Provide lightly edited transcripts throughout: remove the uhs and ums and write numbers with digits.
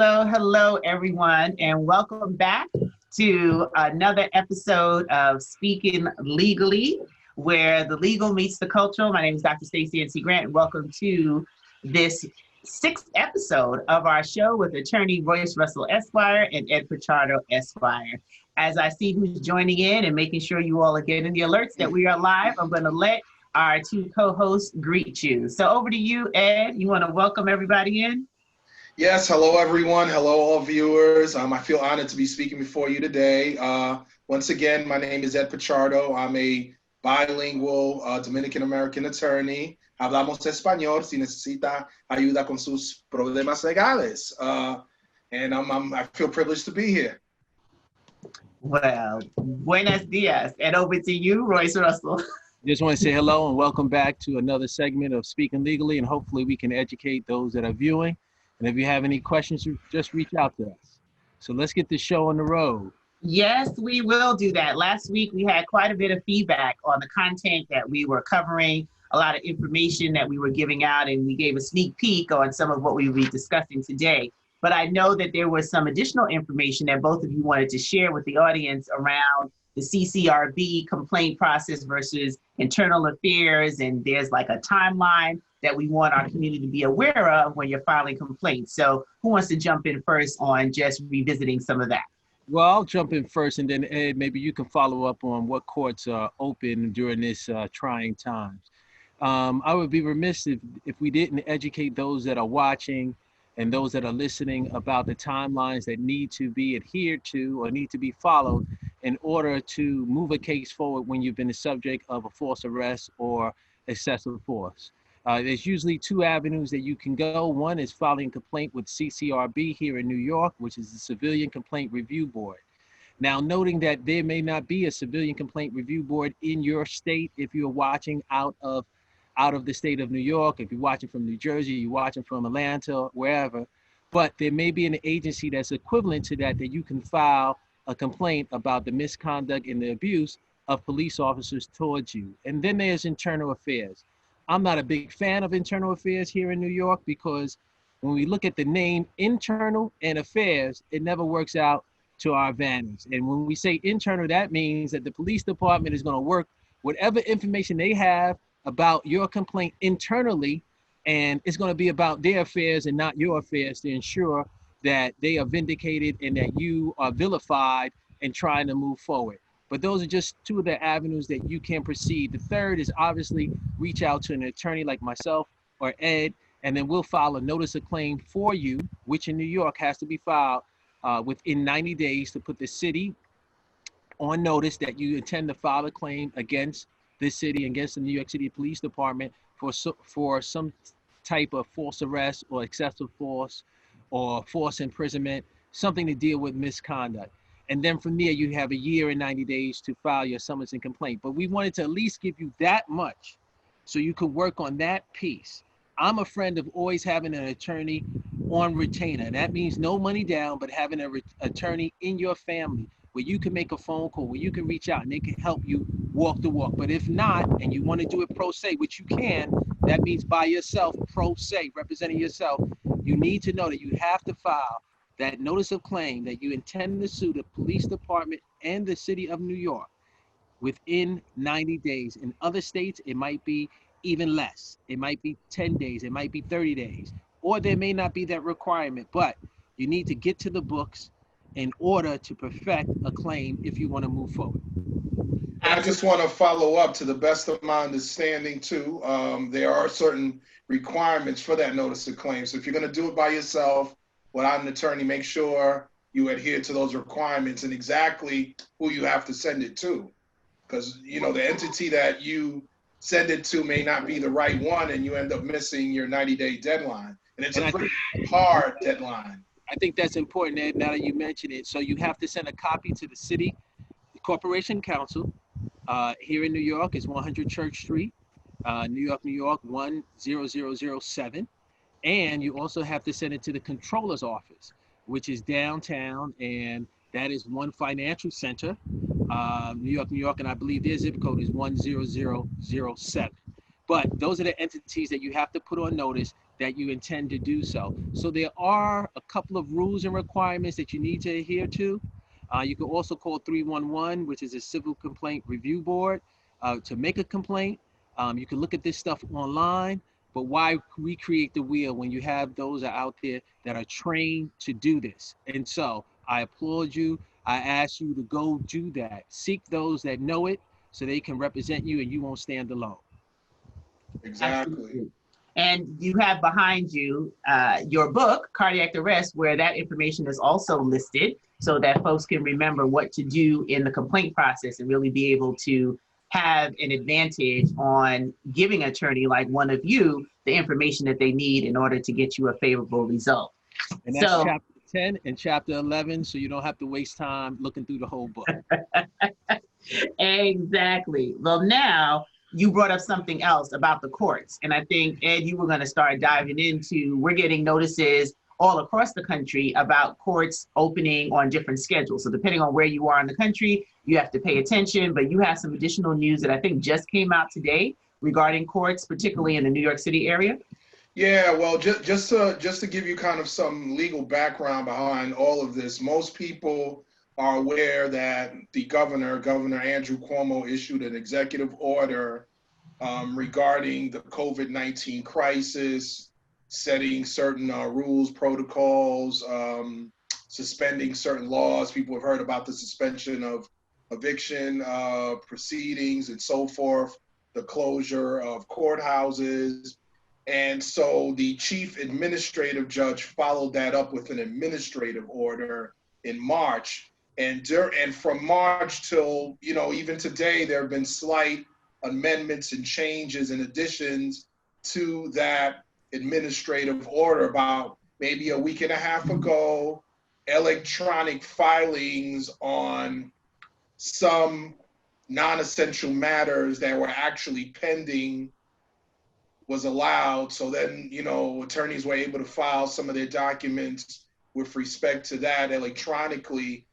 Hello, everyone, and welcome back to another episode of Speaking Legally, where the legal meets the cultural. My name is Dr. Stacey N.C. Grant, and welcome to this sixth episode of our show with attorney Royce Russell Esquire and Ed Pichardo Esquire. As I see who's joining in and making sure you all are getting the alerts that we are live, I'm going to let our two co-hosts greet you. So over to you, Ed. You want to welcome everybody in? Yes, hello everyone. Hello all viewers. I feel honored to be speaking before you today. Once again, my name is Ed Pichardo. I'm a bilingual Dominican American attorney. Hablamos español si necesita ayuda con sus problemas legales. And I feel privileged to be here. Well, buenos dias. And over to you, Royce Russell. Just want to say hello and welcome back to another segment of Speaking Legally, and hopefully we can educate those that are viewing. And if you have any questions, just reach out to us. So let's get this show on the road. Yes, we will do that. Last week, we had quite a bit of feedback on the content that we were covering, a lot of information that we were giving out, and we gave a sneak peek on some of what we will be discussing today. But I know that there was some additional information that both of you wanted to share with the audience around the CCRB complaint process versus internal affairs, and there's like a timeline that we want our community to be aware of when you're filing complaints. So who wants to jump in first on just revisiting some of that? Well, I'll jump in first, and then Ed, maybe you can follow up on what courts are open during this trying times. I would be remiss if we didn't educate those that are watching and those that are listening about the timelines that need to be adhered to or need to be followed in order to move a case forward when you've been the subject of a false arrest or excessive force. There's usually two avenues that you can go. One is filing a complaint with CCRB here in New York, which is the Civilian Complaint Review Board. Now, noting that there may not be a Civilian Complaint Review Board in your state if you're watching out of the state of New York, if you're watching from New Jersey, you're watching from Atlanta, wherever, but there may be an agency that's equivalent to that you can file a complaint about the misconduct and the abuse of police officers towards you. And then there's internal affairs. I'm not a big fan of internal affairs here in New York because when we look at the name internal and affairs, it never works out to our advantage. And when we say internal, that means that the police department is going to work whatever information they have about your complaint internally, and it's going to be about their affairs and not your affairs to ensure that they are vindicated and that you are vilified and trying to move forward. But those are just two of the avenues that you can proceed. The third is obviously reach out to an attorney like myself or Ed, and then we'll file a notice of claim for you, which in New York has to be filed within 90 days to put the city on notice that you intend to file a claim against this city, against the New York City Police Department for some type of false arrest or excessive force or forced imprisonment, something to deal with misconduct. And then from there, you have a year and 90 days to file your summons and complaint. But we wanted to at least give you that much so you could work on that piece. I'm a friend of always having an attorney on retainer. That means no money down, but having an attorney in your family where you can make a phone call, where you can reach out and they can help you walk the walk. But if not, and you want to do it pro se, which you can, that means by yourself, pro se, representing yourself, you need to know that you have to file that notice of claim that you intend to sue the police department and the city of New York within 90 days. In other states, it might be even less. It might be 10 days, it might be 30 days, or there may not be that requirement, but you need to get to the books in order to perfect a claim if you want to move forward. I just want to follow up to the best of my understanding too. There are certain requirements for that notice of claim. So if you're going to do it by yourself, without an attorney, make sure you adhere to those requirements and exactly who you have to send it to. Because, you know, the entity that you send it to may not be the right one and you end up missing your 90-day deadline. And it's a pretty hard deadline. I think that's important, Ed, now that you mention it. So you have to send a copy to the city corporation council here in New York. It's 100 Church Street, New York, 10007. And you also have to send it to the controller's office, which is downtown, and that is One Financial Center, New York, and I believe their zip code is 10007. But those are the entities that you have to put on notice that you intend to do so. So there are a couple of rules and requirements that you need to adhere to. You can also call 311, which is a civil complaint review board, to make a complaint. You can look at this stuff online, but why recreate the wheel when you have those out there that are trained to do this? And so I applaud you. I ask you to go do that. Seek those that know it so they can represent you and you won't stand alone. Exactly. Absolutely. And you have behind you your book, Cardiac Arrest, where that information is also listed so that folks can remember what to do in the complaint process and really be able to have an advantage on giving an attorney like one of you the information that they need in order to get you a favorable result. And that's chapter 10 and chapter 11, so you don't have to waste time looking through the whole book. Exactly. Well, now you brought up something else about the courts. And I think, Ed, you were going to start diving into, we're getting notices all across the country about courts opening on different schedules. So depending on where you are in the country, you have to pay attention, but you have some additional news that I think just came out today regarding courts, particularly in the New York City area. Yeah, well, just to give you kind of some legal background behind all of this, most people are aware that the Governor Andrew Cuomo, issued an executive order regarding the COVID-19 crisis, setting certain rules, protocols, suspending certain laws. People have heard about the suspension of eviction proceedings and so forth, the closure of courthouses. And so the chief administrative judge followed that up with an administrative order in March. And from March till, even today, there have been slight amendments and changes and additions to that administrative order. About maybe a week and a half ago, electronic filings on some non-essential matters that were actually pending was allowed. So then, attorneys were able to file some of their documents with respect to that electronically.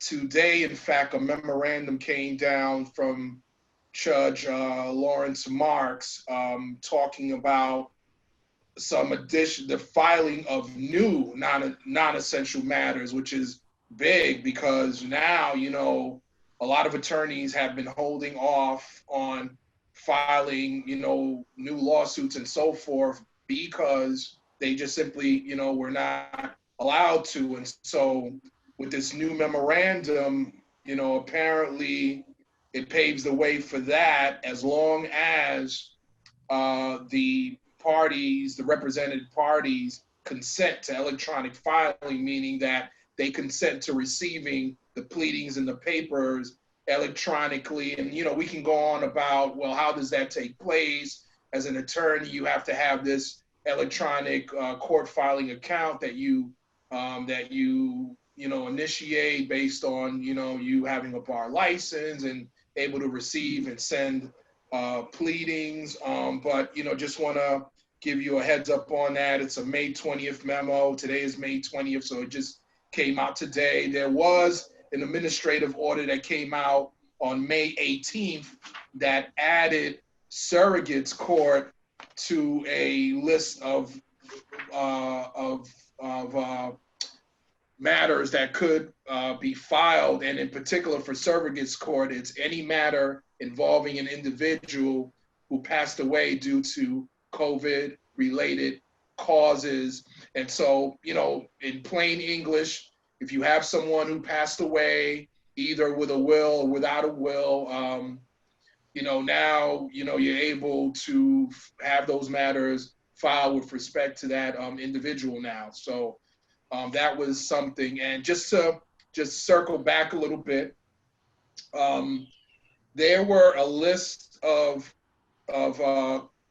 Today, in fact, a memorandum came down from Judge Lawrence Marks talking about the filing of new non-essential matters, which is big because now, a lot of attorneys have been holding off on filing, new lawsuits and so forth because they just simply, were not allowed to. And so with this new memorandum, apparently it paves the way for that as long as the represented parties consent to electronic filing, meaning that they consent to receiving the pleadings and the papers electronically. And, we can go on about, well, how does that take place? As an attorney, you have to have this electronic court filing account that you initiate based on, you having a bar license and able to receive and send pleadings. But, just want to give you a heads up on that. It's a May 20th memo. Today is May 20th, so it just came out today. There was an administrative order that came out on May 18th that added surrogates court to a list of matters that could be filed. And in particular for surrogates court, it's any matter involving an individual who passed away due to COVID-related causes. And so, in plain English, if you have someone who passed away, either with a will or without a will, now, you're able to have those matters filed with respect to that individual now. So that was something. And just to circle back a little bit, there were a list of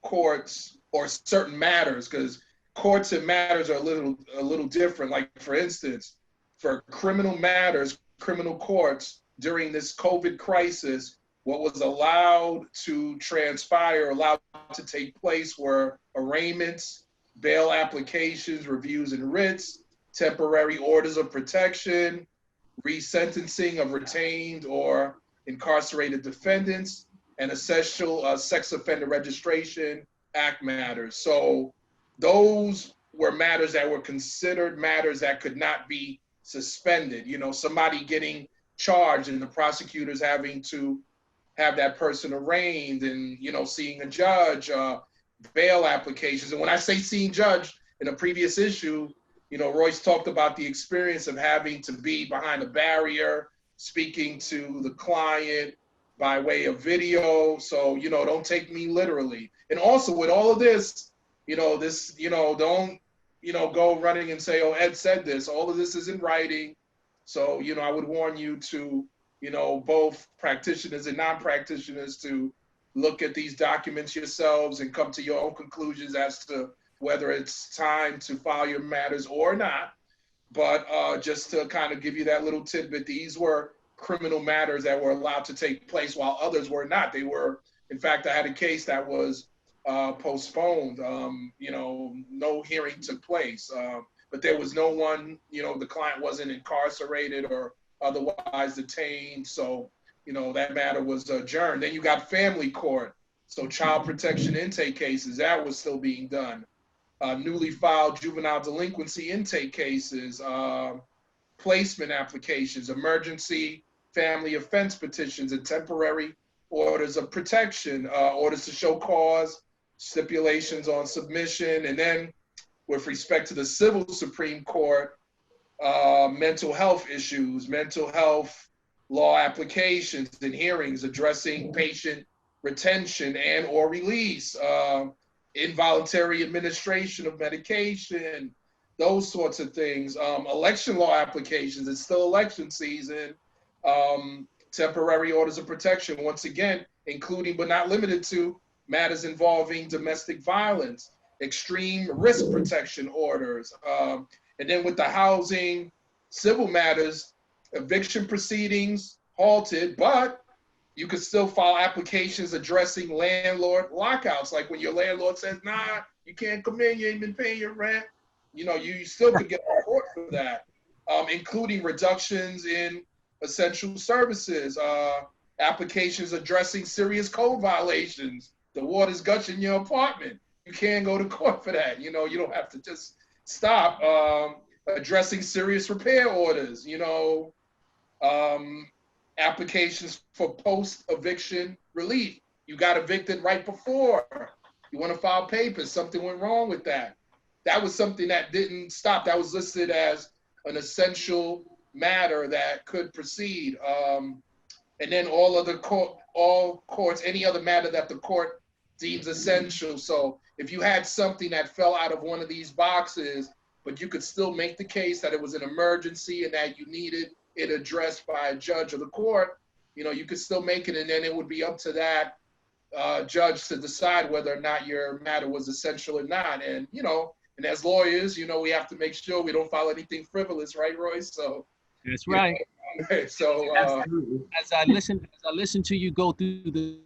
courts or certain matters, because courts and matters are a little different. Like, for instance, for criminal matters, criminal courts during this COVID crisis, what was allowed to transpire, allowed to take place were arraignments, bail applications, reviews and writs, temporary orders of protection, resentencing of retained or incarcerated defendants, and essential sex offender registration act matters. So those were matters that were considered matters that could not be suspended. You know, somebody getting charged and the prosecutors having to have that person arraigned, and, you know, seeing a judge, bail applications. And when I say seeing judge, in a previous issue, you know, Royce talked about the experience of having to be behind a barrier, speaking to the client by way of video. So, you know, don't take me literally. And also with all of this, you know, this, you know, don't, you know, go running and say, oh, Ed said this. All of this is in writing. So, you know, I would warn you to, you know, both practitioners and non-practitioners, to look at these documents yourselves and come to your own conclusions as to whether it's time to file your matters or not. But just to kind of give you that little tidbit, these were criminal matters that were allowed to take place while others were not. They were, in fact, I had a case that was postponed. You know, no hearing took place, but there was no one, you know, the client wasn't incarcerated or otherwise detained. So, you know, that matter was adjourned. Then you got family court. So child protection intake cases, that was still being done. Newly filed juvenile delinquency intake cases, placement applications, emergency family offense petitions, and temporary orders of protection, orders to show cause, stipulations on submission. And then with respect to the civil Supreme Court, mental health issues, mental health law applications and hearings addressing patient retention and or release, involuntary administration of medication, those sorts of things. Election law applications, it's still election season. Temporary orders of protection, once again, including but not limited to matters involving domestic violence, extreme risk protection orders. And then with the housing, civil matters, eviction proceedings halted, but you could still file applications addressing landlord lockouts. Like when your landlord says, nah, you can't come in, you ain't been paying your rent. You know, you still could get a court for that, including reductions in essential services, applications addressing serious code violations. The water's gushing in your apartment. You can't go to court for that. You know, you don't have to just stop. Addressing serious repair orders, you know, applications for post-eviction relief. You got evicted right before. You want to file papers, something went wrong with that. That was something that didn't stop. That was listed as an essential matter that could proceed. And then all courts, any other matter that the court deems essential. So if you had something that fell out of one of these boxes, but you could still make the case that it was an emergency and that you needed it addressed by a judge or the court, you know, you could still make it, and then it would be up to that judge to decide whether or not your matter was essential or not. And, you know, and as lawyers, you know, we have to make sure we don't file anything frivolous, right, Royce? So that's right. So as I listen to you go through the,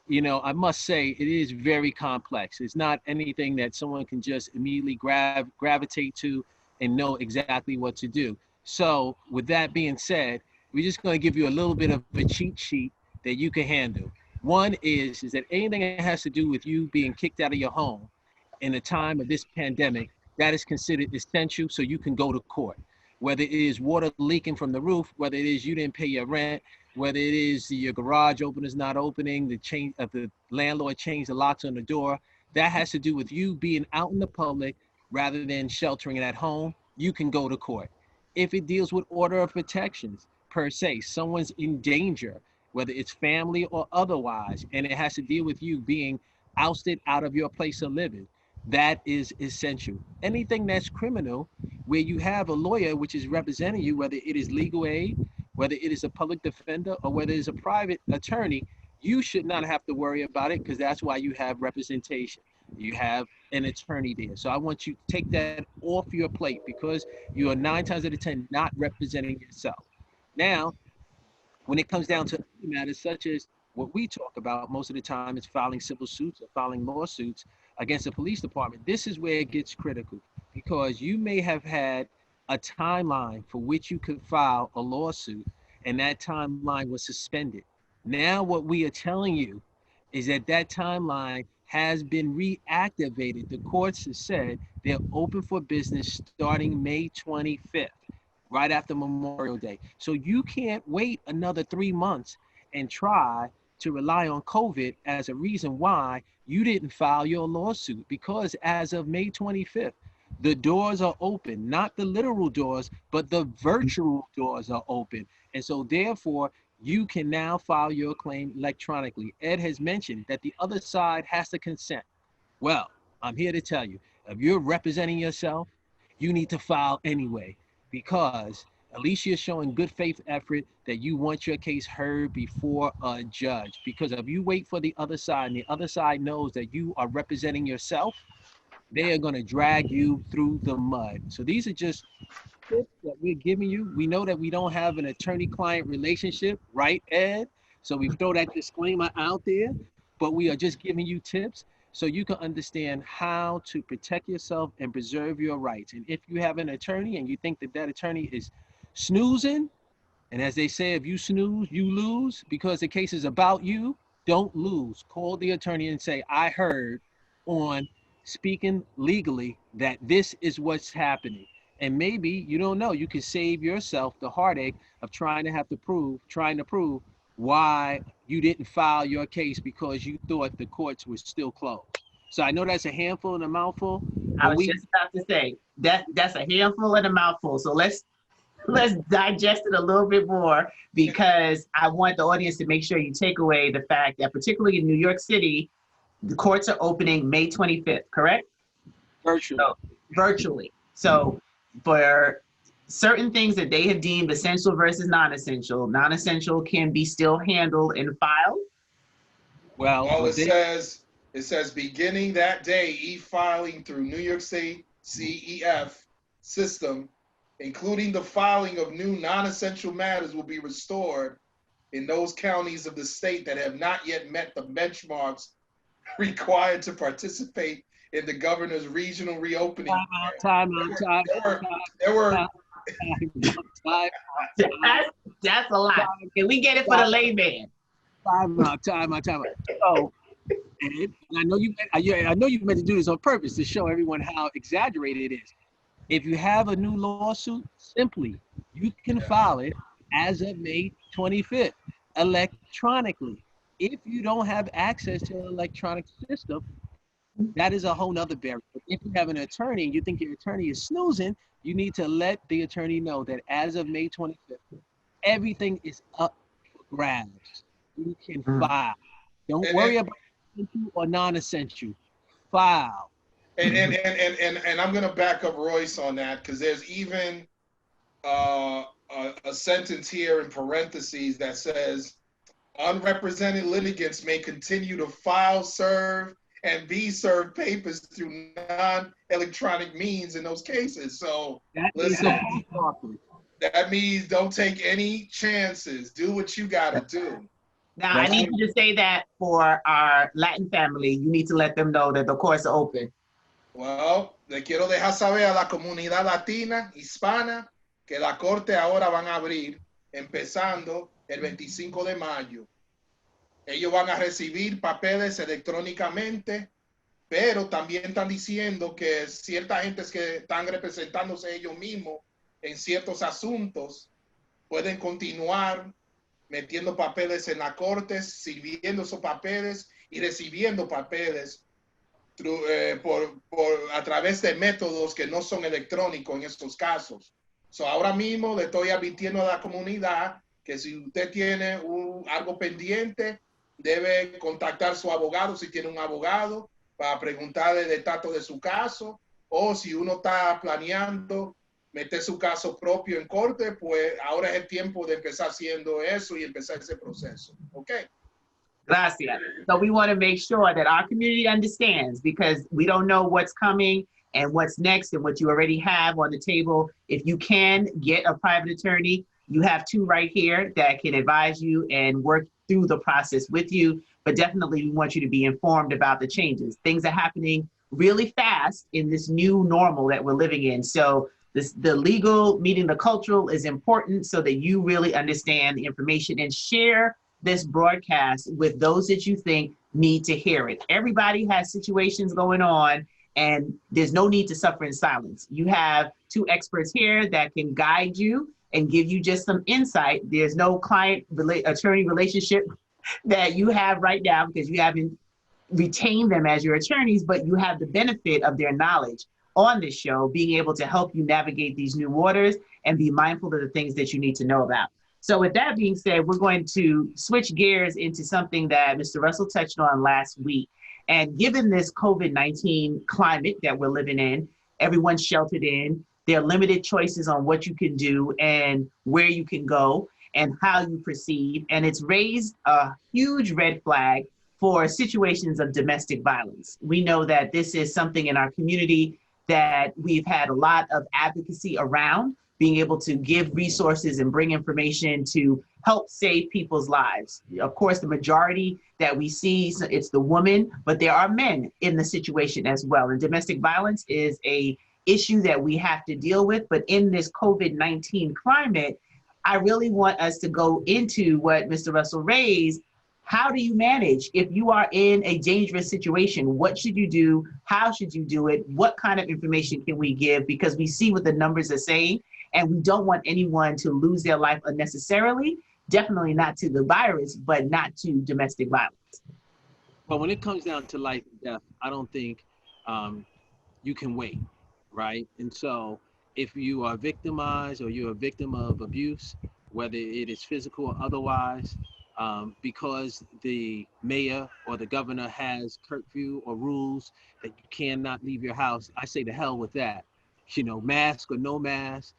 you know, I must say it is very complex. It's not anything that someone can just immediately gravitate to and know exactly what to do. So with that being said, we're just going to give you a little bit of a cheat sheet that you can handle. One is that anything that has to do with you being kicked out of your home in the time of this pandemic, that is considered essential, so you can go to court. Whether it is water leaking from the roof, whether it is you didn't pay your rent, whether it is your garage opener's not opening, the landlord changed the locks on the door, that has to do with you being out in the public rather than sheltering at home, you can go to court. If it deals with order of protections, per se, someone's in danger, whether it's family or otherwise, and it has to deal with you being ousted out of your place of living, that is essential. Anything that's criminal, where you have a lawyer which is representing you, whether it is legal aid, whether it is a public defender, or whether it's a private attorney, you should not have to worry about it, because that's why you have representation. You have an attorney there. So I want you to take that off your plate, because you are 9 times out of 10 not representing yourself. Now, when it comes down to matters such as what we talk about most of the time is filing civil suits or filing lawsuits against the police department, this is where it gets critical, because you may have had a timeline for which you could file a lawsuit, and that timeline was suspended. Now what we are telling you is that that timeline has been reactivated. The courts have said they're open for business starting May 25th, right after Memorial Day. So you can't wait another 3 months and try to rely on COVID as a reason why you didn't file your lawsuit, because as of May 25th, the doors are open, not the literal doors, but the virtual doors are open. And so therefore, you can now file your claim electronically. Ed has mentioned that the other side has to consent. Well, I'm here to tell you, if you're representing yourself, you need to file anyway, because at least you're showing good faith effort that you want your case heard before a judge. Because if you wait for the other side and the other side knows that you are representing yourself, they are going to drag you through the mud. So these are just tips that we're giving you. We know that we don't have an attorney-client relationship, right, Ed? So we throw that disclaimer out there, but we are just giving you tips so you can understand how to protect yourself and preserve your rights. And if you have an attorney and you think that that attorney is snoozing, and as they say, if you snooze, you lose, because the case is about you, don't lose. Call the attorney and say, I heard on Speaking Legally that this is what's happening. And maybe, you don't know, you can save yourself the heartache of trying to prove why you didn't file your case because you thought the courts were still closed. So I know that's a handful and a mouthful. I was just about to say that's a handful and a mouthful. So let's digest it a little bit more, because I want the audience to make sure you take away the fact that particularly in New York City, the courts are opening May 25th, correct? Virtually. So, virtually. So for certain things that they have deemed essential versus non-essential, non-essential can be still handled and filed. Well, it says beginning that day, e-filing through New York State CEF system, including the filing of new non-essential matters, will be restored in those counties of the state that have not yet met the benchmarks required to participate in the governor's regional reopening. That's a lot. Can we get it for the layman? Time out. So, and I know you meant to do this on purpose to show everyone how exaggerated it is. If you have a new lawsuit, simply you can file it as of May 25th electronically. If you don't have access to an electronic system, that is a whole nother barrier. But if you have an attorney and you think your attorney is snoozing, you need to let the attorney know that as of May 25th, everything is up for grabs. You can file. Don't worry about essential or non-essential. File. And I'm going to back up Royce on that, because there's even a sentence here in parentheses that says, unrepresented litigants may continue to file, serve, and be served papers through non-electronic means in those cases. So listen, that means don't take any chances. Do what you got to do. Now, I need you to say that for our Latin family. You need to let them know that the courts are open. Well, le quiero dejar saber a la comunidad latina, hispana, que la corte ahora van a abrir, empezando el 25 de mayo. Ellos van a recibir papeles electrónicamente, pero también están diciendo que ciertas gentes que están representándose ellos mismos en ciertos asuntos pueden continuar metiendo papeles en la corte, sirviendo esos papeles y recibiendo papeles a través de métodos que no son electrónicos en estos casos. So, ahora mismo le estoy advirtiendo a la comunidad que si usted tiene algo pendiente, debe contactar a su abogado, si tiene un abogado, para preguntarle el estatus de su caso, o si uno está planeando meter su caso propio en corte, pues ahora es el tiempo de empezar haciendo eso y empezar ese proceso. Okay. Gracias. So we want to make sure that our community understands, because we don't know what's coming and what's next and what you already have on the table. If you can get a private attorney, you have two right here that can advise you and work through the process with you. But definitely we want you to be informed about the changes. Things are happening really fast in this new normal that we're living in. So the legal meeting the cultural is important so that you really understand the information and share this broadcast with those that you think need to hear it. Everybody has situations going on, and there's no need to suffer in silence. You have two experts here that can guide you and give you just some insight. There's no attorney relationship that you have right now because you haven't retained them as your attorneys, but you have the benefit of their knowledge on this show, being able to help you navigate these new waters and be mindful of the things that you need to know about. So with that being said, we're going to switch gears into something that Mr. Russell touched on last week. And given this COVID-19 climate that we're living in, everyone's sheltered in, there are limited choices on what you can do and where you can go and how you proceed. And it's raised a huge red flag for situations of domestic violence. We know that this is something in our community that we've had a lot of advocacy around, being able to give resources and bring information to help save people's lives. Of course, the majority that we see, it's the woman, but there are men in the situation as well. And domestic violence is a issue that we have to deal with. But in this COVID-19 climate, I really want us to go into what Mr. Russell raised. How do you manage if you are in a dangerous situation? What should you do? How should you do it? What kind of information can we give? Because we see what the numbers are saying, and we don't want anyone to lose their life unnecessarily. Definitely not to the virus, but not to domestic violence. Well, when it comes down to life and death, I don't think you can wait, right? And so if you are victimized or you're a victim of abuse, whether it is physical or otherwise, because the mayor or the governor has curfew or rules that you cannot leave your house, I say to hell with that. You know, mask or no mask,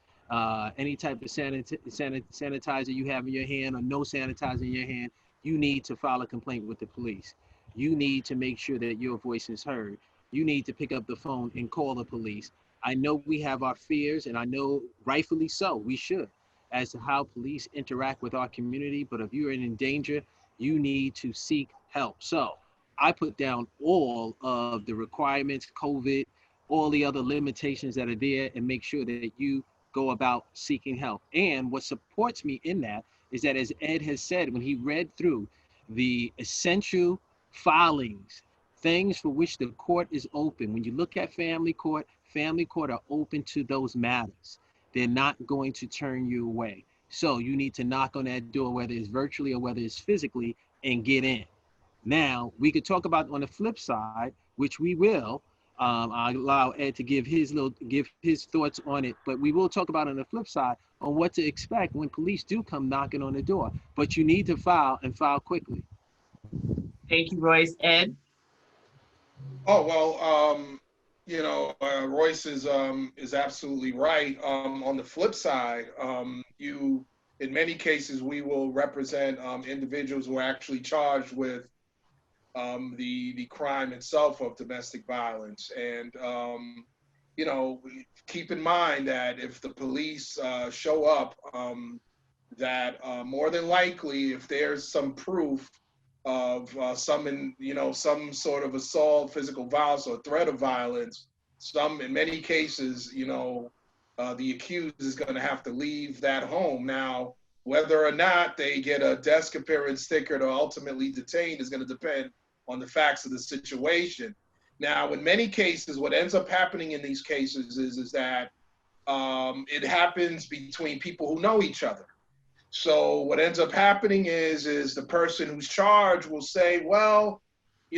any type of sanitizer you have in your hand or no sanitizer in your hand, you need to file a complaint with the police. You need to make sure that your voice is heard. You need to pick up the phone and call the police. I know we have our fears, and I know rightfully so, we should, as to how police interact with our community. But if you're in danger, you need to seek help. So I put down all of the requirements, COVID, all the other limitations that are there, and make sure that you go about seeking help. And what supports me in that is that, as Ed has said, when he read through the essential filings, things for which the court is open, when you look at family court are open to those matters. They're not going to turn you away. So you need to knock on that door, whether it's virtually or whether it's physically, and get in. Now, we could talk about on the flip side, which we will. I'll allow Ed to give his thoughts on it, but we will talk about on the flip side on what to expect when police do come knocking on the door. But you need to file, and file quickly. Thank you, Royce. Ed? Oh, well, Royce is absolutely right. On the flip side, in many cases, we will represent individuals who are actually charged with the crime itself of domestic violence. And, keep in mind that if the police show up, that more than likely, if there's some proof of some sort of assault, physical violence, or threat of violence, in many cases, the accused is going to have to leave that home. Now, whether or not they get a desk appearance sticker or ultimately detained is going to depend on the facts of the situation. Now, in many cases, what ends up happening in these cases is that it happens between people who know each other. So what ends up happening is the person who's charged will say, well,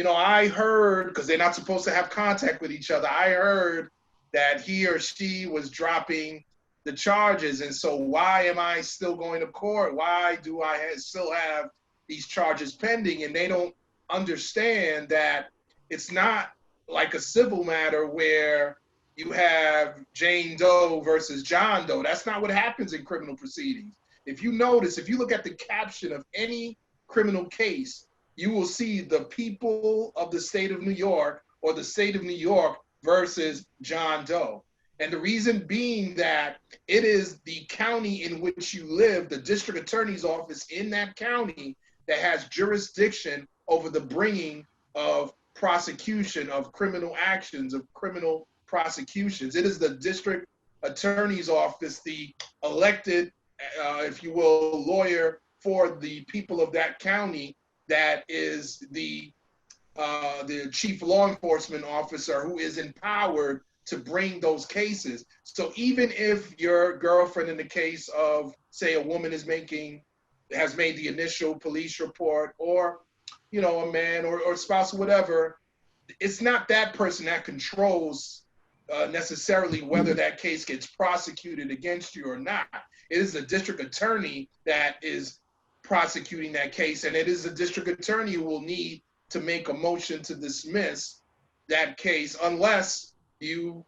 I heard, because they're not supposed to have contact with each other, I heard that he or she was dropping the charges. And so why am I still going to court? Why do I still have these charges pending? And they don't understand that it's not like a civil matter where you have Jane Doe versus John Doe. That's not what happens in criminal proceedings. If you notice, if you look at the caption of any criminal case, you will see the people of the state of New York or the state of New York versus John Doe. And the reason being that it is the county in which you live, the district attorney's office in that county, that has jurisdiction over the bringing of prosecution of criminal actions, of criminal prosecutions. It is the district attorney's office, the elected, if you will, lawyer for the people of that county that is the chief law enforcement officer who is empowered to bring those cases. So even if your girlfriend, in the case of, say, a woman has made the initial police report, or, you know, a man or spouse or whatever, it's not that person that controls necessarily whether that case gets prosecuted against you or not. It is the district attorney that is prosecuting that case, and it is the district attorney who will need to make a motion to dismiss that case unless you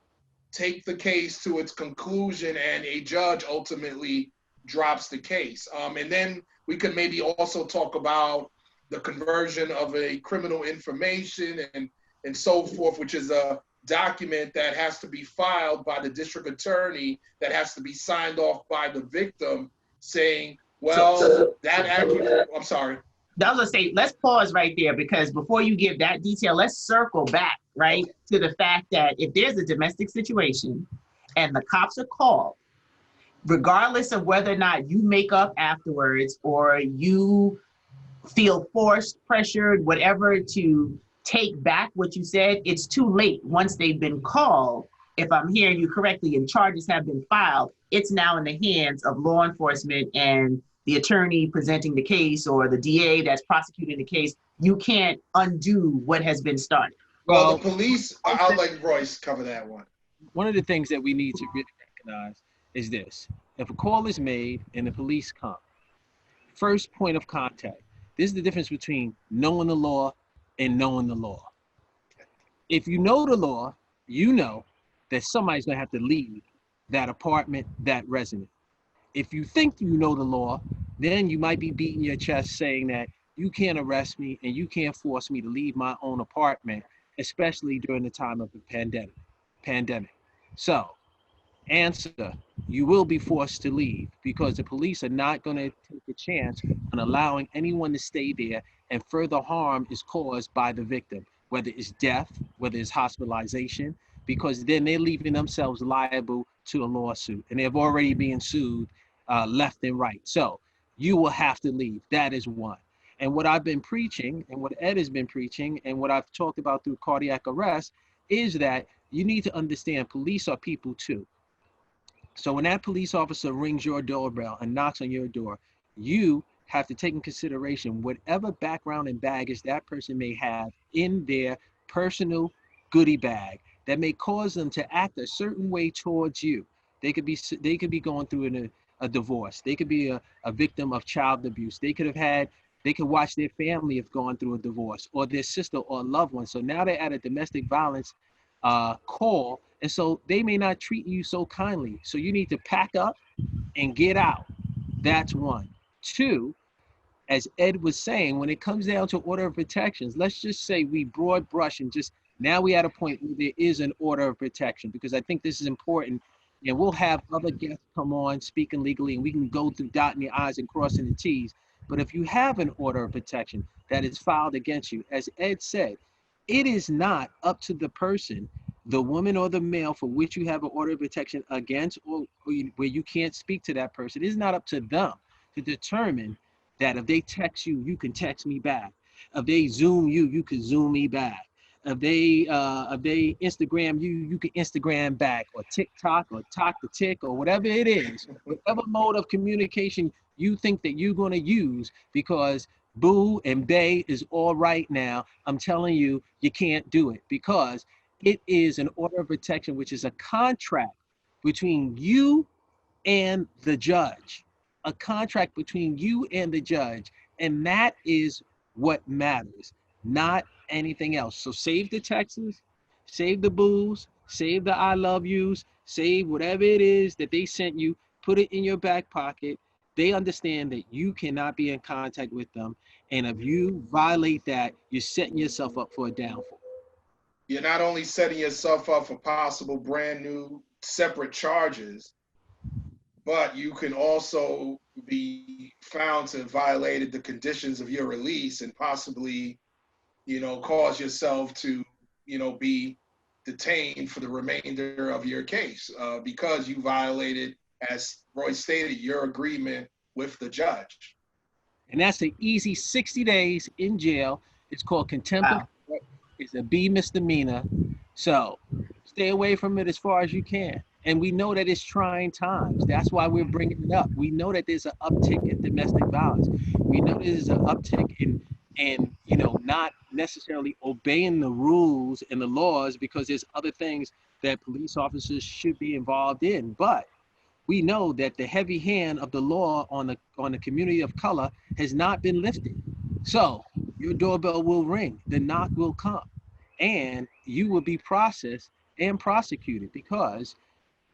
take the case to its conclusion and a judge ultimately drops the case. And then we could maybe also talk about the conversion of a criminal information and so forth, which is a document that has to be filed by the district attorney that has to be signed off by the victim saying, well, I'm sorry. I was gonna say, let's pause right there, because before you give that detail, let's circle back, right, to the fact that if there's a domestic situation and the cops are called, regardless of whether or not you make up afterwards or you feel forced, pressured, whatever, to take back what you said, it's too late. Once they've been called, if I'm hearing you correctly, and charges have been filed, it's now in the hands of law enforcement and the attorney presenting the case or the DA that's prosecuting the case. You can't undo what has been started. Well, the police, I'll let Royce cover that one. One of the things that we need to really recognize is this. If a call is made and the police come, first point of contact, this is the difference between knowing the law and knowing the law. If you know the law, you know that somebody's gonna have to leave that apartment, that residence. If you think you know the law, then you might be beating your chest saying that you can't arrest me and you can't force me to leave my own apartment, especially during the time of the pandemic. So, answer, you will be forced to leave because the police are not going to take a chance on allowing anyone to stay there, and further harm is caused by the victim, whether it's death, whether it's hospitalization, because then they're leaving themselves liable to a lawsuit, and they've already been sued left and right. So you will have to leave. That is one. And what I've been preaching, and what Ed has been preaching, and what I've talked about through cardiac arrest, is that you need to understand police are people too. So when that police officer rings your doorbell and knocks on your door, you have to take in consideration whatever background and baggage that person may have in their personal goodie bag that may cause them to act a certain way towards you. They could be going through a divorce. They could be a victim of child abuse. They could watch their family have gone through a divorce, or their sister or loved one. So now they're at a domestic violence call, and so they may not treat you so kindly. So you need to pack up and get out. That's one. Two, as Ed was saying, when it comes down to order of protections, let's just say we broad brush and just now we at a point where there is an order of protection, because I think this is important. And we'll have other guests come on speaking legally, and we can go through dotting the I's and crossing the T's. But if you have an order of protection that is filed against you, as Ed said, it is not up to the person, the woman or the male for which you have an order of protection against, or where you can't speak to that person. It is not up to them to determine that if they text you, you can text me back. If they Zoom you, you can Zoom me back. If they Instagram you, you can Instagram back, or TikTok, or Talk the Tick, or whatever it is, whatever mode of communication you think that you're going to use, because boo and bae is all right now. I'm telling you, you can't do it, because it is an order of protection, which is a contract between you and the judge, a contract between you and the judge. And that is what matters, not anything else. So save the texts, save the boos, save the I love yous, save whatever it is that they sent you, put it in your back pocket. They understand that you cannot be in contact with them. And if you violate that, you're setting yourself up for a downfall. You're not only setting yourself up for possible brand new separate charges, but you can also be found to have violated the conditions of your release and possibly, cause yourself to, be detained for the remainder of your case because you violated, as Royce stated, your agreement with the judge. And that's an easy 60 days in jail. It's called contempt of Wow. court. It's a B misdemeanor. So stay away from it as far as you can. And we know that it's trying times. That's why we're bringing it up. We know that there's an uptick in domestic violence. We know there's an uptick in not necessarily obeying the rules and the laws, because there's other things that police officers should be involved in. But we know that the heavy hand of the law on the community of color has not been lifted. So your doorbell will ring, the knock will come, and you will be processed and prosecuted, because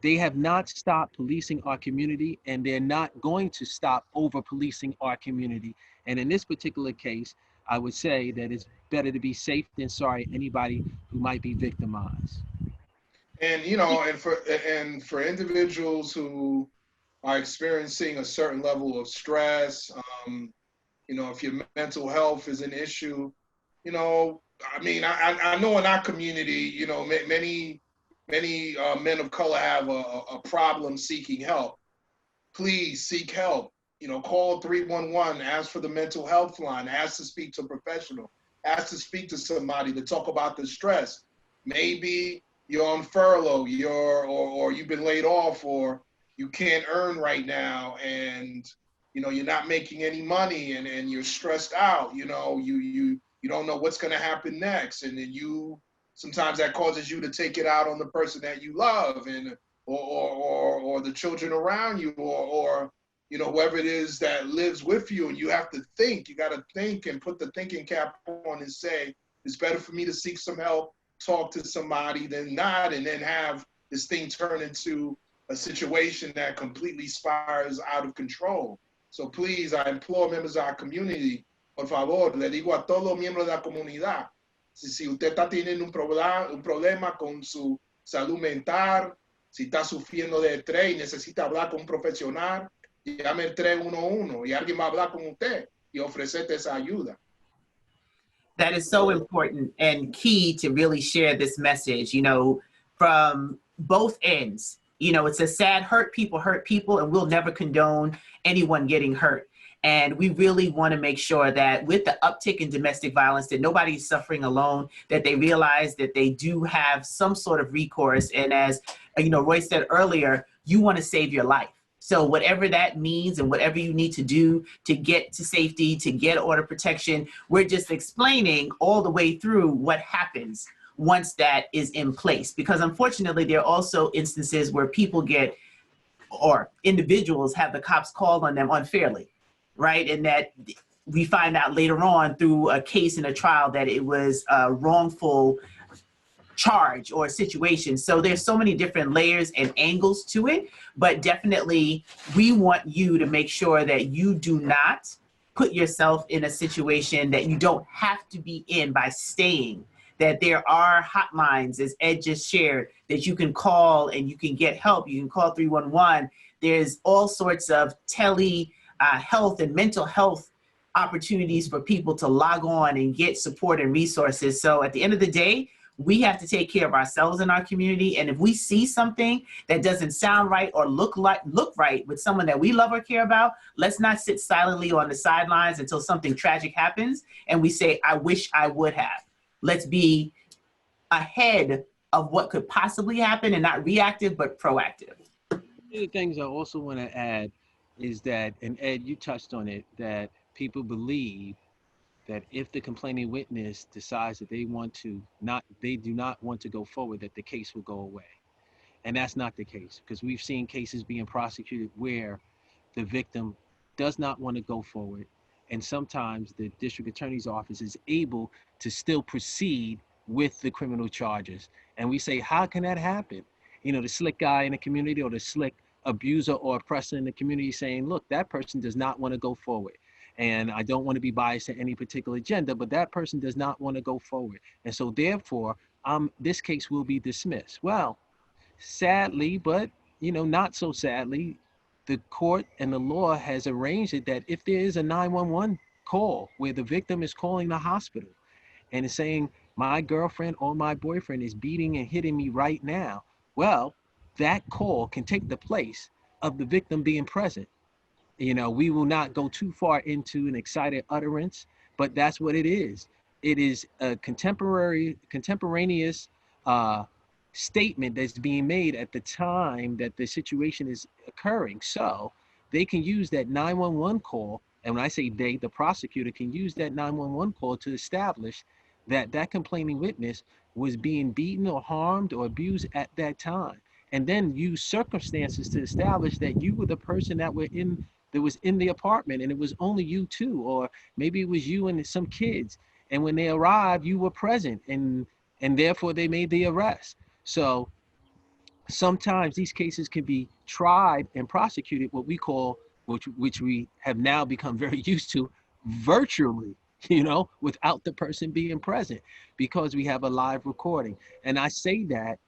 they have not stopped policing our community, and they're not going to stop over policing our community. And in this particular case, I would say that it's better to be safe than sorry, anybody who might be victimized. And for individuals who are experiencing a certain level of stress, if your mental health is an issue, I know in our community, many men of color have a problem seeking help. Please seek help. Call 311, ask for the mental health line, ask to speak to a professional, ask to speak to somebody to talk about the stress. Maybe you're on furlough, or you've been laid off, or you can't earn right now, and you're not making any money, and you're stressed out. You don't know what's going to happen next, and then sometimes that causes you to take it out on the person that you love, and or the children around you, or whoever it is that lives with you, and you have to think. You got to think and put the thinking cap on and say, it's better for me to seek some help, talk to somebody than not, and then have this thing turn into a situation that completely spirals out of control. So please, I implore members of our community, por favor, le digo a todos los miembros de la comunidad, si usted está teniendo un problema con su salud mental, si está sufriendo de estrés y necesita hablar con un profesional, llame el 311 y alguien va a hablar con usted y ofrecerte esa ayuda. That is so important and key to really share this message, from both ends. It's a sad hurt people, and we'll never condone anyone getting hurt. And we really want to make sure that with the uptick in domestic violence, that nobody's suffering alone, that they realize that they do have some sort of recourse. And as Royce said earlier, you want to save your life. So whatever that means and whatever you need to do to get to safety, to get order protection, we're just explaining all the way through what happens once that is in place. Because unfortunately, there are also instances where people or individuals have the cops called on them unfairly, right? And that we find out later on through a case in a trial that it was a wrongful charge or situation. So there's so many different layers and angles to it, but definitely we want you to make sure that you do not put yourself in a situation that you don't have to be in by staying, that there are hotlines, as Ed just shared, that you can call and you can get help. You can call 311. There's all sorts of health and mental health opportunities for people to log on and get support and resources. So at the end of the day, we have to take care of ourselves in our community. And if we see something that doesn't sound right or look right with someone that we love or care about, let's not sit silently on the sidelines until something tragic happens and we say, I wish I would have. Let's be ahead of what could possibly happen and not reactive, but proactive. One of the things I also want to add is that, and Ed, you touched on it, that people believe that if the complaining witness decides that they do not want to go forward, that the case will go away. And that's not the case, because we've seen cases being prosecuted where the victim does not want to go forward. And sometimes the district attorney's office is able to still proceed with the criminal charges. And we say, how can that happen? The slick guy in the community, or the slick abuser or oppressor in the community, saying, look, that person does not want to go forward. And I don't want to be biased to any particular agenda, but that person does not want to go forward. And so therefore, this case will be dismissed. Well, sadly, but not so sadly, the court and the law has arranged it that if there is a 911 call where the victim is calling the hospital and is saying, my girlfriend or my boyfriend is beating and hitting me right now, well, that call can take the place of the victim being present. You know, we will not go too far into an excited utterance, but that's what it is. It is a contemporaneous statement that's being made at the time that the situation is occurring. So they can use that 911 call, and when I say they, the prosecutor can use that 911 call to establish that that complaining witness was being beaten or harmed or abused at that time, and then use circumstances to establish that you were the person that was in the apartment, and it was only you two, or maybe it was you and some kids, and when they arrived you were present, and therefore they made the arrest. So sometimes these cases can be tried and prosecuted what we call, which we have now become very used to, virtually, you know, without the person being present, because we have a live recording. And I say that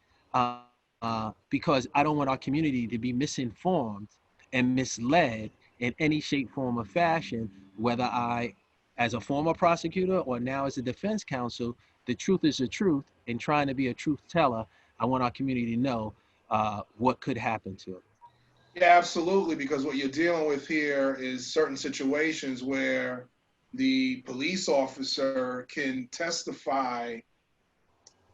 because I don't want our community to be misinformed and misled in any shape, form, or fashion, whether I, as a former prosecutor or now as a defense counsel. The truth is the truth, and trying to be a truth teller, I want our community to know what could happen to it. Yeah, absolutely. Because what you're dealing with here is certain situations where the police officer can testify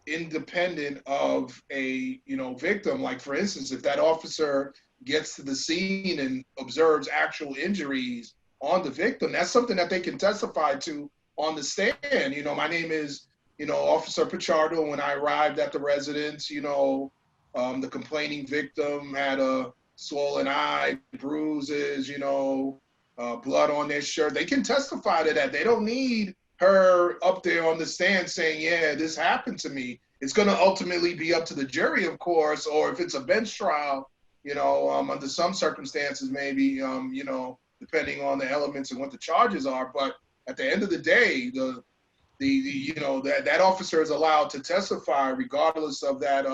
independent of a victim. Like, for instance, if that officer gets to the scene and observes actual injuries on the victim, that's something that they can testify to on the stand. My name is Officer Pichardo. When I arrived at the residence, the complaining victim had a swollen eye, bruises, blood on their shirt. They can testify to that. They don't need her up there on the stand saying, yeah, this happened to me. It's going to ultimately be up to the jury, of course, or if it's a bench trial, under some circumstances, maybe, depending on the elements and what the charges are. But at the end of the day, that officer is allowed to testify regardless of that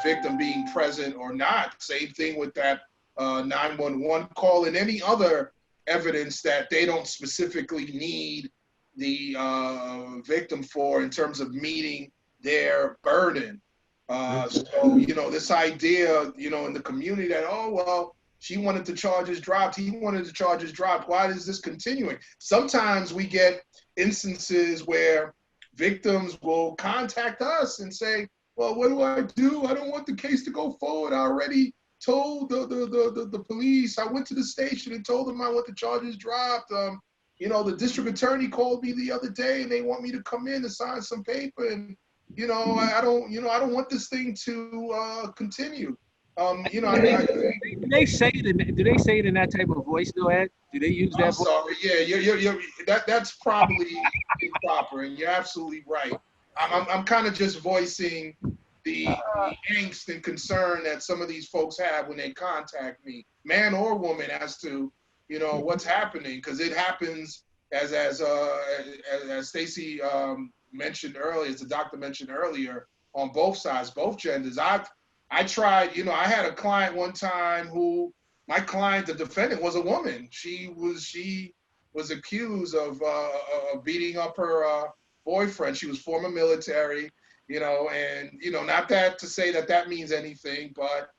victim being present or not. Same thing with that 911 call and any other evidence that they don't specifically need the victim for in terms of meeting their burden. So, this idea, in the community that, oh, well, she wanted the charges dropped, he wanted the charges dropped, why is this continuing? Sometimes we get instances where victims will contact us and say, well, what do I do? I don't want the case to go forward. I already told the police. I went to the station and told them I want the charges dropped. The district attorney called me the other day and they want me to come in and sign some paper. And, I don't want this thing to continue. Do they say it in that type of voice, though, Ed? Do they use that voice? Sorry. Yeah, that's probably improper, and you're absolutely right. I'm kind of just voicing the angst and concern that some of these folks have when they contact me, man or woman, as to what's happening, because it happens as Stacey mentioned earlier, as the doctor mentioned earlier, on both sides, both genders. I tried, I had a client one time who, my client, the defendant, was a woman. She was accused of beating up her boyfriend. She was former military, and, not that to say that means anything, but,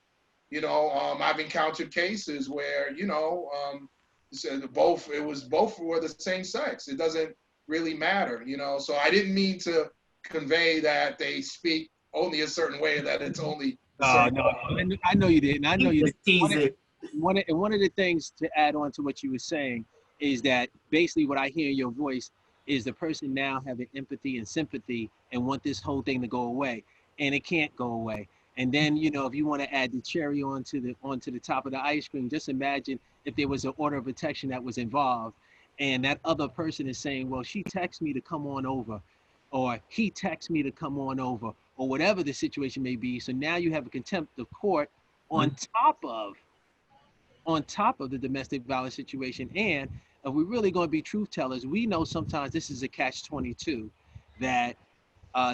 I've encountered cases where, both were the same sex. It doesn't really matter, so I didn't mean to convey that they speak only a certain way, that it's only No, I know you didn't. I know you didn't. Tease it. One of the things to add on to what you were saying is that basically what I hear in your voice is the person now having empathy and sympathy and want this whole thing to go away, and it can't go away. And then, if you want to add the cherry onto the top of the ice cream, just imagine if there was an order of protection that was involved, and that other person is saying, well, she texted me to come on over, or he texted me to come on over, or whatever the situation may be. So now you have a contempt of court on top of the domestic violence situation. And if we're really going to be truth tellers, we know sometimes this is a catch-22, that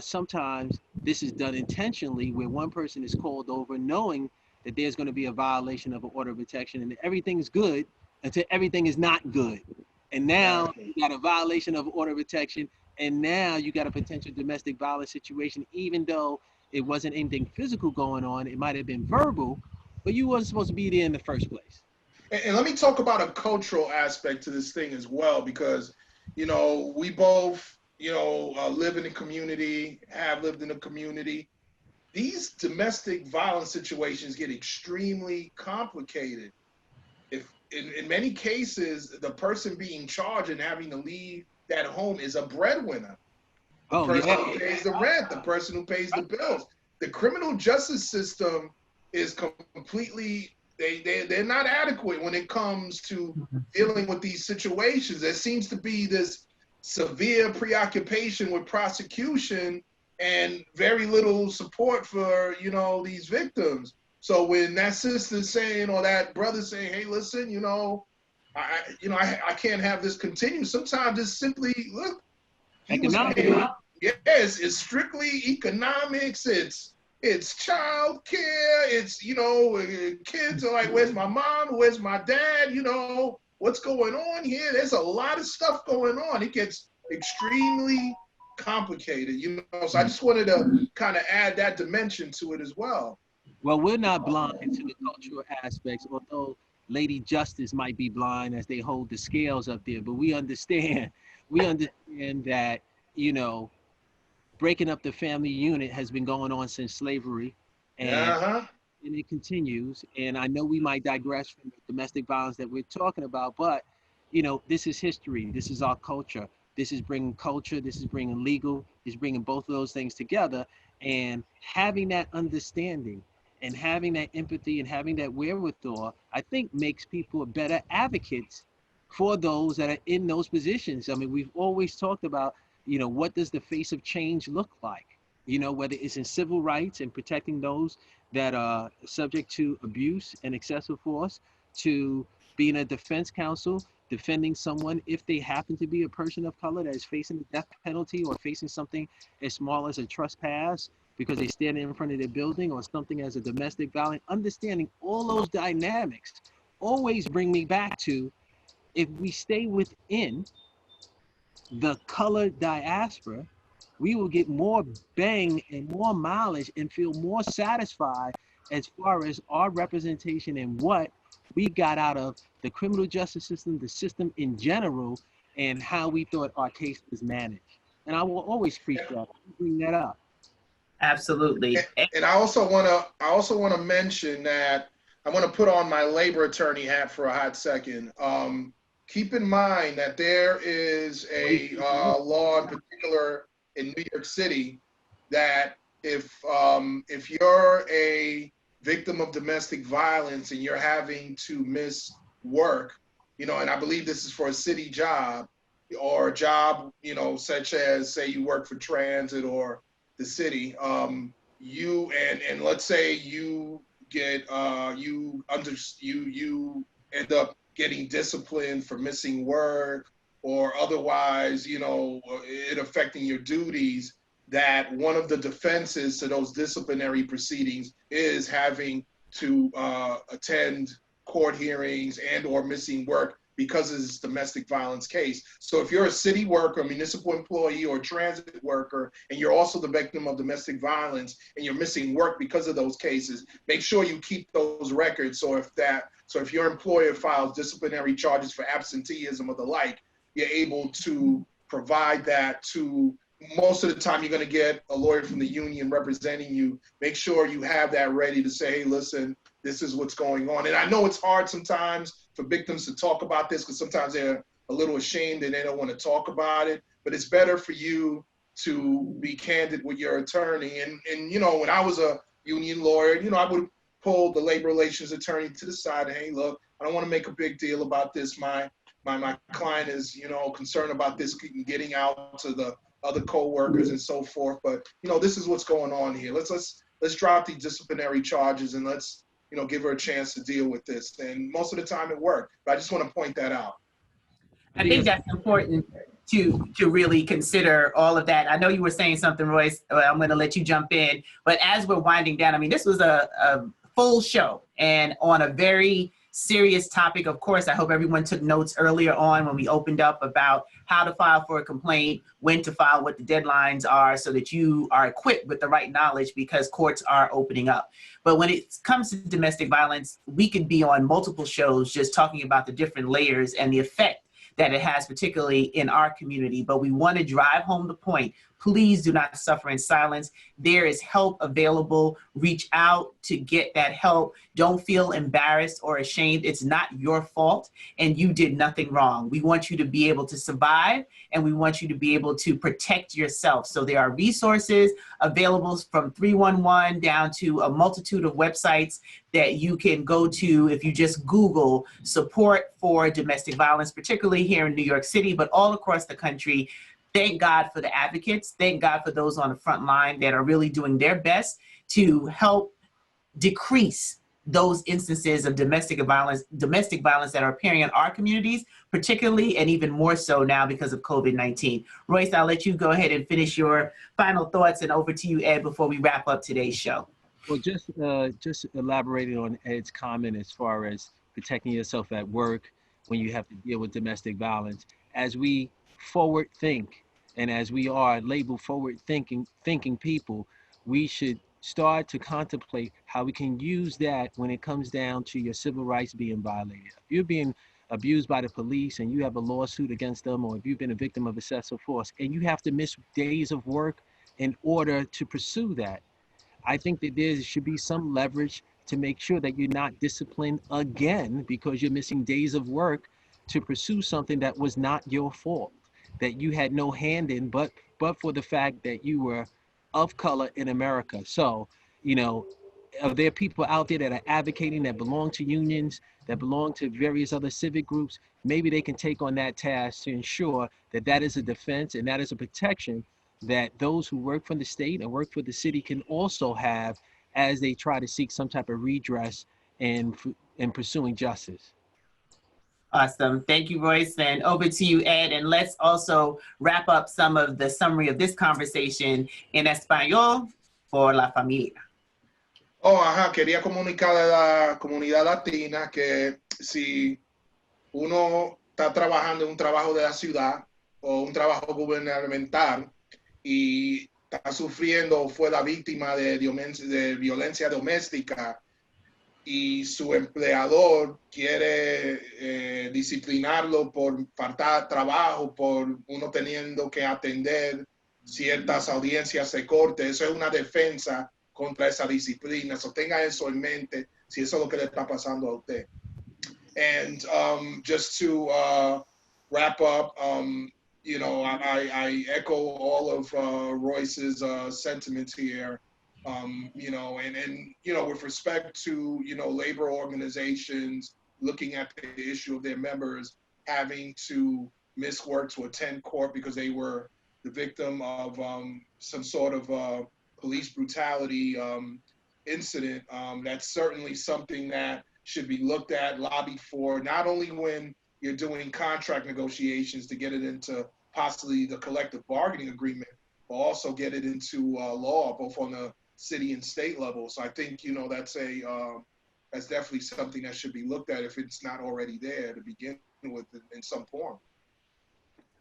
sometimes this is done intentionally, where one person is called over knowing that there's going to be a violation of an order of protection, and everything's good until everything is not good. And now you got a violation of order of protection, and now you got a potential domestic violence situation, even though it wasn't anything physical going on. It might have been verbal, but you wasn't supposed to be there in the first place. And let me talk about a cultural aspect to this thing as well, because, we both, live in a community, have lived in a community. These domestic violence situations get extremely complicated. If in many cases, the person being charged and having to leave that home is a breadwinner, the Oh, person yeah. who pays the rent, the person who pays the bills. The criminal justice system is completely, they're not adequate when it comes to dealing with these situations. There seems to be this severe preoccupation with prosecution and very little support for, these victims. So when that sister's saying, or that brother's saying, hey, listen, I can't have this continue. Sometimes it's simply, look, he was paid. Yes, it's strictly economics. It's child care. It's, kids are like, where's my mom? Where's my dad? What's going on here? There's a lot of stuff going on. It gets extremely complicated, So I just wanted to kind of add that dimension to it as well. Well, we're not blind to the cultural aspects, although Lady Justice might be blind as they hold the scales up there, but we understand that, breaking up the family unit has been going on since slavery, and it continues. And I know we might digress from the domestic violence that we're talking about, but this is history. This is our culture. This is bringing culture. This is bringing legal. This is bringing both of those things together, and having that understanding and having that empathy and having that wherewithal, I think makes people better advocates for those that are in those positions. I mean, we've always talked about, what does the face of change look like? Whether it's in civil rights and protecting those that are subject to abuse and excessive force, to being a defense counsel, defending someone if they happen to be a person of color that is facing the death penalty or facing something as small as a trespass because they stand in front of their building, or something as a domestic violence. Understanding all those dynamics always bring me back to, if we stay within the colored diaspora, we will get more bang and more mileage and feel more satisfied as far as our representation and what we got out of the criminal justice system, the system in general, and how we thought our case was managed. And I will always preach that, bring that up. Absolutely. And I also want to mention that I want to put on my labor attorney hat for a hot second. Keep in mind that there is a law in particular in New York City that if you're a victim of domestic violence and you're having to miss work, and I believe this is for a city job or a job, such as, say, you work for transit or the city, you and let's say you get you end up getting disciplined for missing work or otherwise, it affecting your duties, that one of the defenses to those disciplinary proceedings is having to attend court hearings and or missing work because of this domestic violence case. So if you're a city worker, municipal employee, or transit worker, and you're also the victim of domestic violence and you're missing work because of those cases, make sure you keep those records. So if your employer files disciplinary charges for absenteeism or the like, you're able to provide that to, most of the time you're going to get a lawyer from the union representing you. Make sure you have that ready to say, hey, listen, this is what's going on. And I know it's hard sometimes for victims to talk about this because sometimes they're a little ashamed and they don't want to talk about it, but it's better for you to be candid with your attorney. And when I was a union lawyer, I would pull the labor relations attorney to the side and, hey, look, I don't want to make a big deal about this. My client is, concerned about this getting out to the other co-workers and so forth. But, this is what's going on here. Let's drop these disciplinary charges and let's, give her a chance to deal with this. And most of the time it worked, but I just want to point that out. I think that's important to really consider all of that. I know you were saying something, Royce. I'm going to let you jump in. But as we're winding down, I mean, this was a full show and on a very serious topic. Of course, I hope everyone took notes earlier on when we opened up about how to file for a complaint, when to file, what the deadlines are, so that you are equipped with the right knowledge, because courts are opening up. But when it comes to domestic violence, we could be on multiple shows just talking about the different layers and the effect that it has, particularly in our community. But we want to drive home the point. Please do not suffer in silence. There is help available. Reach out to get that help. Don't feel embarrassed or ashamed. It's not your fault, and you did nothing wrong. We want you to be able to survive, and we want you to be able to protect yourself. So there are resources available from 311 down to a multitude of websites that you can go to if you just Google support for domestic violence, particularly here in New York City, but all across the country. Thank God for the advocates. Thank God for those on the front line that are really doing their best to help decrease those instances of domestic violence that are appearing in our communities, particularly, and even more so now because of COVID-19. Royce, I'll let you go ahead and finish your final thoughts, and over to you, Ed, before we wrap up today's show. Well, just elaborating on Ed's comment as far as protecting yourself at work when you have to deal with domestic violence. As we forward think, and as we are labeled forward thinking people, we should start to contemplate how we can use that when it comes down to your civil rights being violated. If you're being abused by the police and you have a lawsuit against them, or if you've been a victim of excessive force and you have to miss days of work in order to pursue that, I think that there should be some leverage to make sure that you're not disciplined again because you're missing days of work to pursue something that was not your fault, that you had no hand in, but for the fact that you were of color in America. So, are there people out there that are advocating, that belong to unions, that belong to various other civic groups? Maybe they can take on that task to ensure that that is a defense and that is a protection that those who work for the state and work for the city can also have as they try to seek some type of redress in pursuing justice. Awesome. Thank you, Royce. And over to you, Ed. And let's also wrap up some of the summary of this conversation in español for la familia. Quería comunicarle a la comunidad latina que si uno está trabajando en un trabajo de la ciudad o un trabajo gubernamental y está sufriendo o fue la víctima de violencia doméstica y su empleador quiere disciplinarlo por falta de trabajo, por uno teniendo que atender ciertas audiencias de corte, eso es una defensa contra esa disciplina. So tenga eso en mente si eso es lo que le está pasando a usted. And just to wrap up, I echo all of Royce's sentiments here. With respect to, labor organizations looking at the issue of their members having to miss work to attend court because they were the victim of some sort of police brutality incident, that's certainly something that should be looked at, lobbied for, not only when you're doing contract negotiations to get it into possibly the collective bargaining agreement, but also get it into law, both on the city and state level. So I think, that's definitely something that should be looked at if it's not already there to begin with in some form.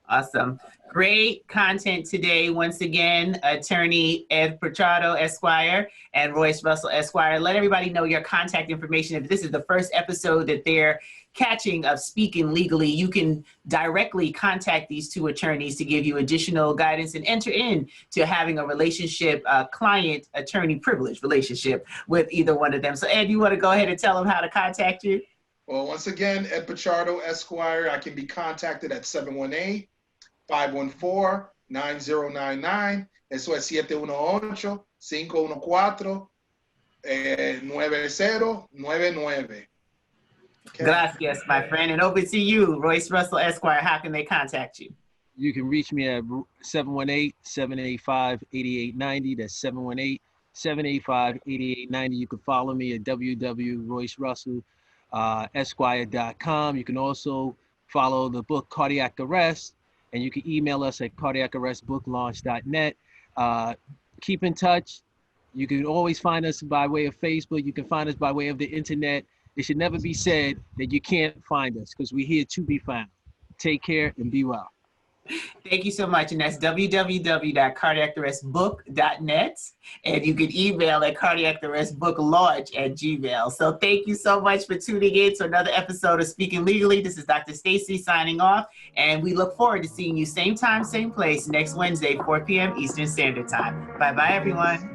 Awesome. Great content today. Once again, attorney Ed Pichardo, Esquire, and Royce Russell, Esquire. Let everybody know your contact information. If this is the first episode that they're catching of Speaking Legally, you can directly contact these two attorneys to give you additional guidance and enter in to having a relationship, client-attorney privilege relationship with either one of them. So Ed, you want to go ahead and tell them how to contact you? Well, once again, Ed Pichardo, Esquire. I can be contacted at 718-514-9099. Eso es 718-514-9099. Okay. Gracias, my friend. And over to you, Royce Russell, Esquire. How can they contact you? You can reach me at 718-785-8890. That's 718-785-8890. You can follow me at www.roycerussell.esquire.com. You can also follow the book Cardiac Arrest, and you can email us at cardiacarrestbooklaunch.net. Keep in touch. You can always find us by way of Facebook. You can find us by way of the internet. It should never be said that you can't find us because we're here to be found. Take care and be well. Thank you so much. And that's www.cardiacarrestbook.net. And you can email at cardiacarrestbooklaunch@gmail. So thank you so much for tuning in to another episode of Speaking Legally. This is Dr. Stacy signing off. And we look forward to seeing you same time, same place next Wednesday, 4 p.m. Eastern Standard Time. Bye-bye, everyone.